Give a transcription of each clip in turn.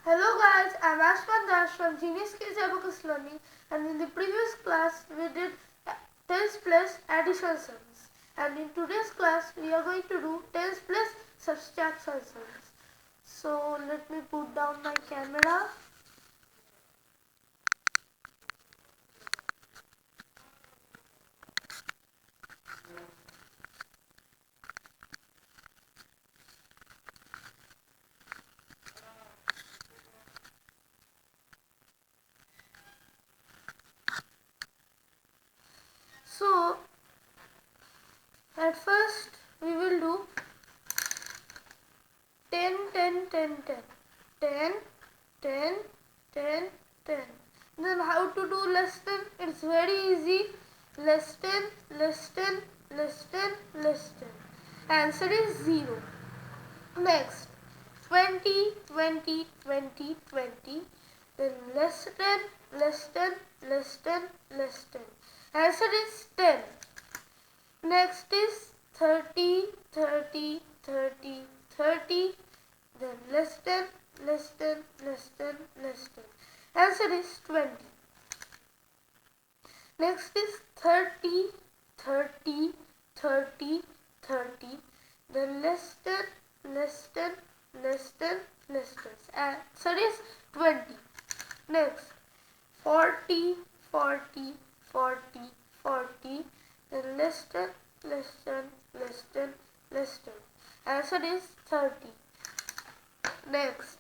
Hello guys, I'm Ayushman from Genius Kids Abacus Learning, and in the previous class we did tens plus addition sums, and in today's class we are going to do tens plus subtraction sums. So let me put down my camera. So at first we will do 10, 10, 10, 10, 10, 10, 10, 10. Then how to do less than? It's very easy. Less than, less than, less than, less than. Answer is 0. Next, 20, 20, 20, 20. Then less than, less than, less than, less than. Answer is 10. Next is 30, 30, 30, 30. Then less than, less than, less than, less than. Answer is 20. Next is 30, 30, 30, 30. Then less than, less than, less than, less than. Answer is 20. Next, 40, 40, 40, 40. Then less than, less than, less than, less than. Answer is 30. Next,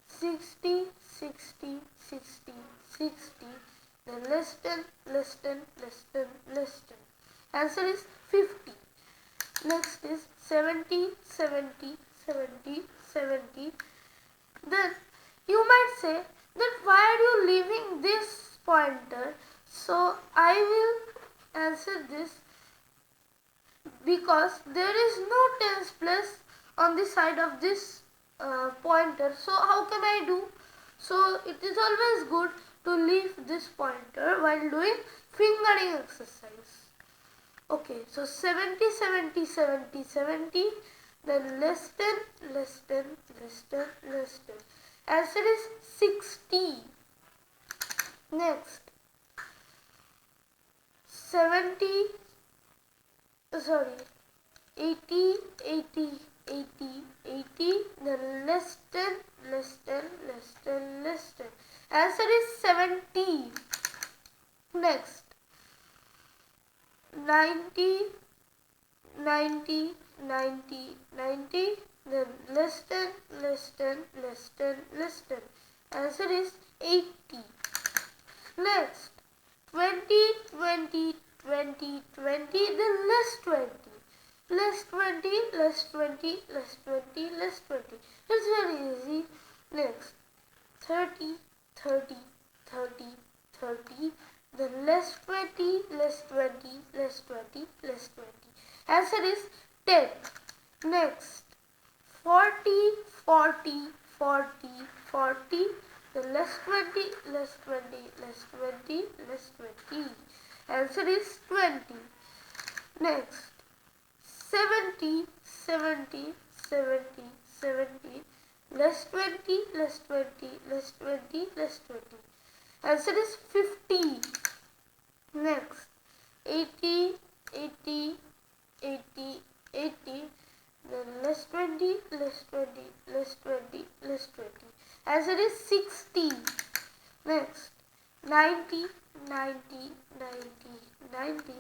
60, 60, 60, 60. Then less than, less than, less than, less than. Answer is 50. Next is 70, 70, 70, 70. Then you might say that why are you leaving this pointer? So I will answer this because there is no tens plus on the side of this pointer. So how can I do? So it is always good to leave this pointer while doing fingering exercise. Okay, so 70, 70, 70, 70. Then less than, less than, less than, less than. Answer is 60. Next, 70, sorry, 80, 80, 80, 80. Then less than, less than, less than, less than. Answer is 70. Next, 90, 90, 90, 90. Then less than, less than, less than, less than. Answer is 80. Next, 20, 20, 20, 20. Then less 20. Less 20, less 20, less 20, less 20. It's very easy. Next, 30, 30, 30, 30. Then less 20, less 20, less 20, less 20. Answer is 10. Next, 40, 40, 40, 40. Then less 20, less 20, less 20, less 20. Answer is 20. Next, 70, 70, 70, 70. Less 20, less 20, less 20, less 20. Answer is 50. Next, 80, 80, 80, 80. Then less 20, less 20, less 20, less 20. Answer is 60. Next, 90, 90, 90, 90.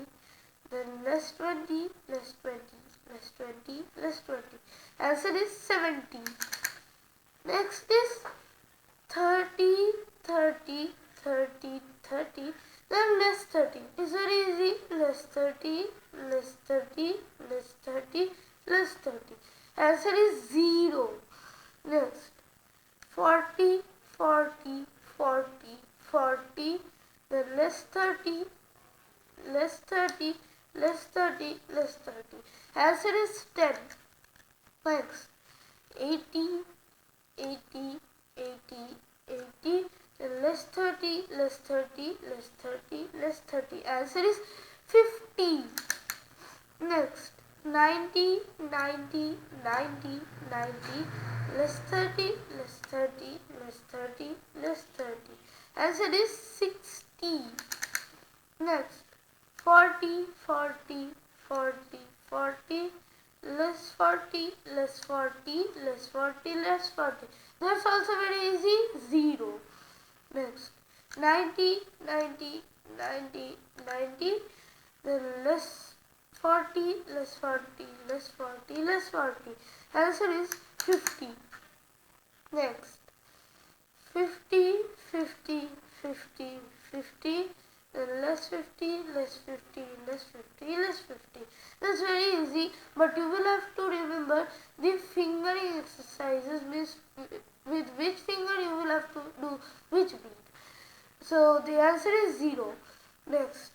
Then less 20, less 20, less 20, less 20. Answer is 70. Next is 30, 30, 30, 30. Then less 30. It's very easy. Less 30, less 30, less 30, less 30. Answer is 0. Next, 40, 40, 40, 40. Then less 30, less 30, less 30, less 30. Answer is 10. Next, 80, 80, 80, 80. Then less 30, less 30, less 30, less 30. Answer is 50. Next, 90, 90, 90, 90. Less 30, less 30. Answer is 60. Next, 40, 40, 40, 40, less 40, less 40, less 40, less 40. That's also very easy, 0. Next, 90, 90, 90, 90, then less 40, less 40, less 40, less 40. Answer is 50. Next, 50, 50, 50, 50, then less 50, less 50, less 50, less 50. That's very easy, but you will have to remember the fingering exercises, means with which finger you will have to do which beat. So the answer is 0. Next,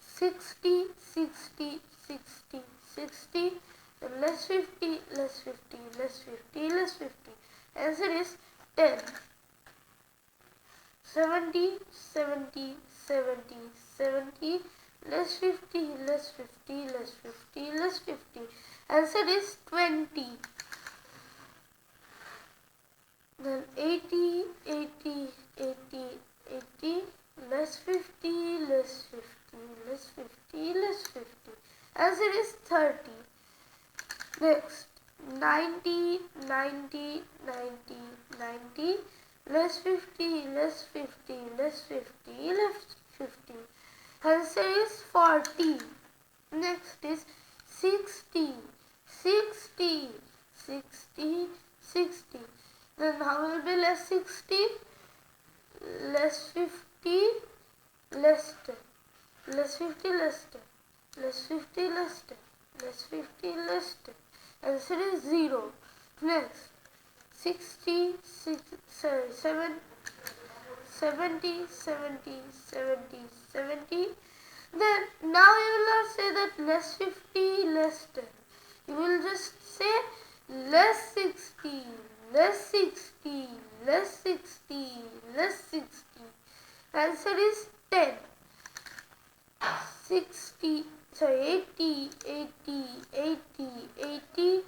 60, 60, 60, 60, then less 50, less 50, less 50, less 50. Answer is 10. 70, 70, 70, 70, less 50, less 50, less 50, less 50. Answer is 20. Then 80, 80, 80, 80, less 50, less 50, less 50, less 50. Answer is 30. Next, 90, 90, 90, 90, less 50, less 50, less 50, less 50. Answer is 40. Next is 60, 60, 60, 60. Then how will be less 60? Less 50, less 10. Less 50, less 10. Less 50, less 10. Less 50, less 10. Answer is 0. Next, 60, 70, 70, 70, 70. Then now you will not say that less 50, less 10. You will just say less 60, less 60, less 60, less 60. Answer is 10. 80, 80, 80, 80,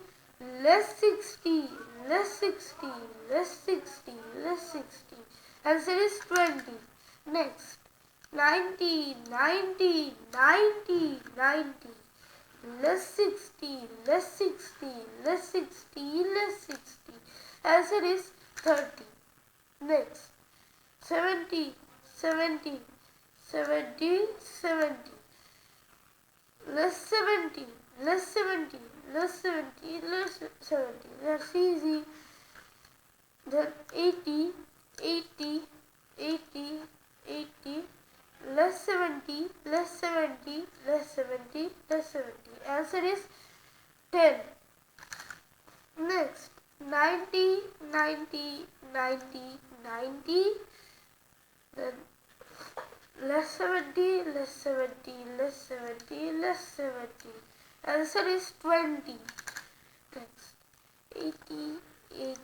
less 60, less 60, less 60, less 60. Answer is 20. Next, 90, 90, 90, 90, less 60, less 60, less 60, less 60. Answer is 30. Next, 70, 70, 70, 70, less 70, less 70, less 70, less 70. That's easy. Then 80, 80, 80, 80, less 70, less 70, less 70, less 70. Answer is 10. Next, 90, 90, 90, 90, then less 70, less 70, less 70, less 70. Answer is 20. Next, 80, 80, 80,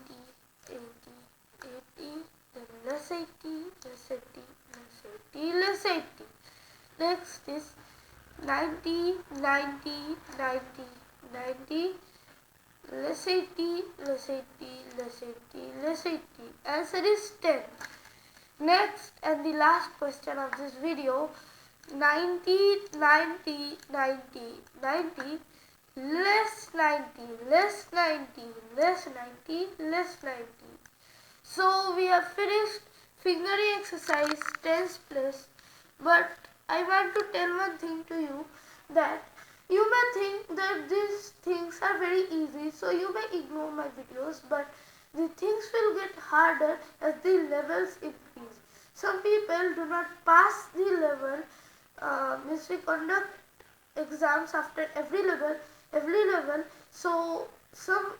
80, then less 80, less 80, less 80, less 80. Next is 90, 90, 90, 90, less 80, less 80, less 80, less 80. Answer is 10. Next and the last question of this video, 90, 90, 90, 90, less 90, less 90, less 90, less 90. So we have finished fingering exercise tens plus, but I want to tell one thing to you, that you may think that these things are very easy, so you may ignore my videos, but the things will get harder as the levels increase. Some people do not pass the level, means we conduct exams after every level, so some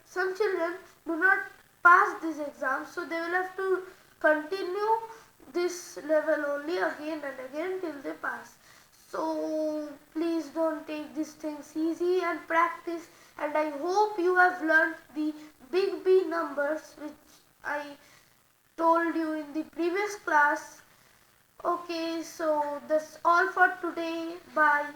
children do not pass these exams, so they will have to continue this level only again and again till they pass. So please don't take these things easy and practice, and I hope you have learned the big B numbers which I told you in the previous class. Okay, so that's all for today. Bye.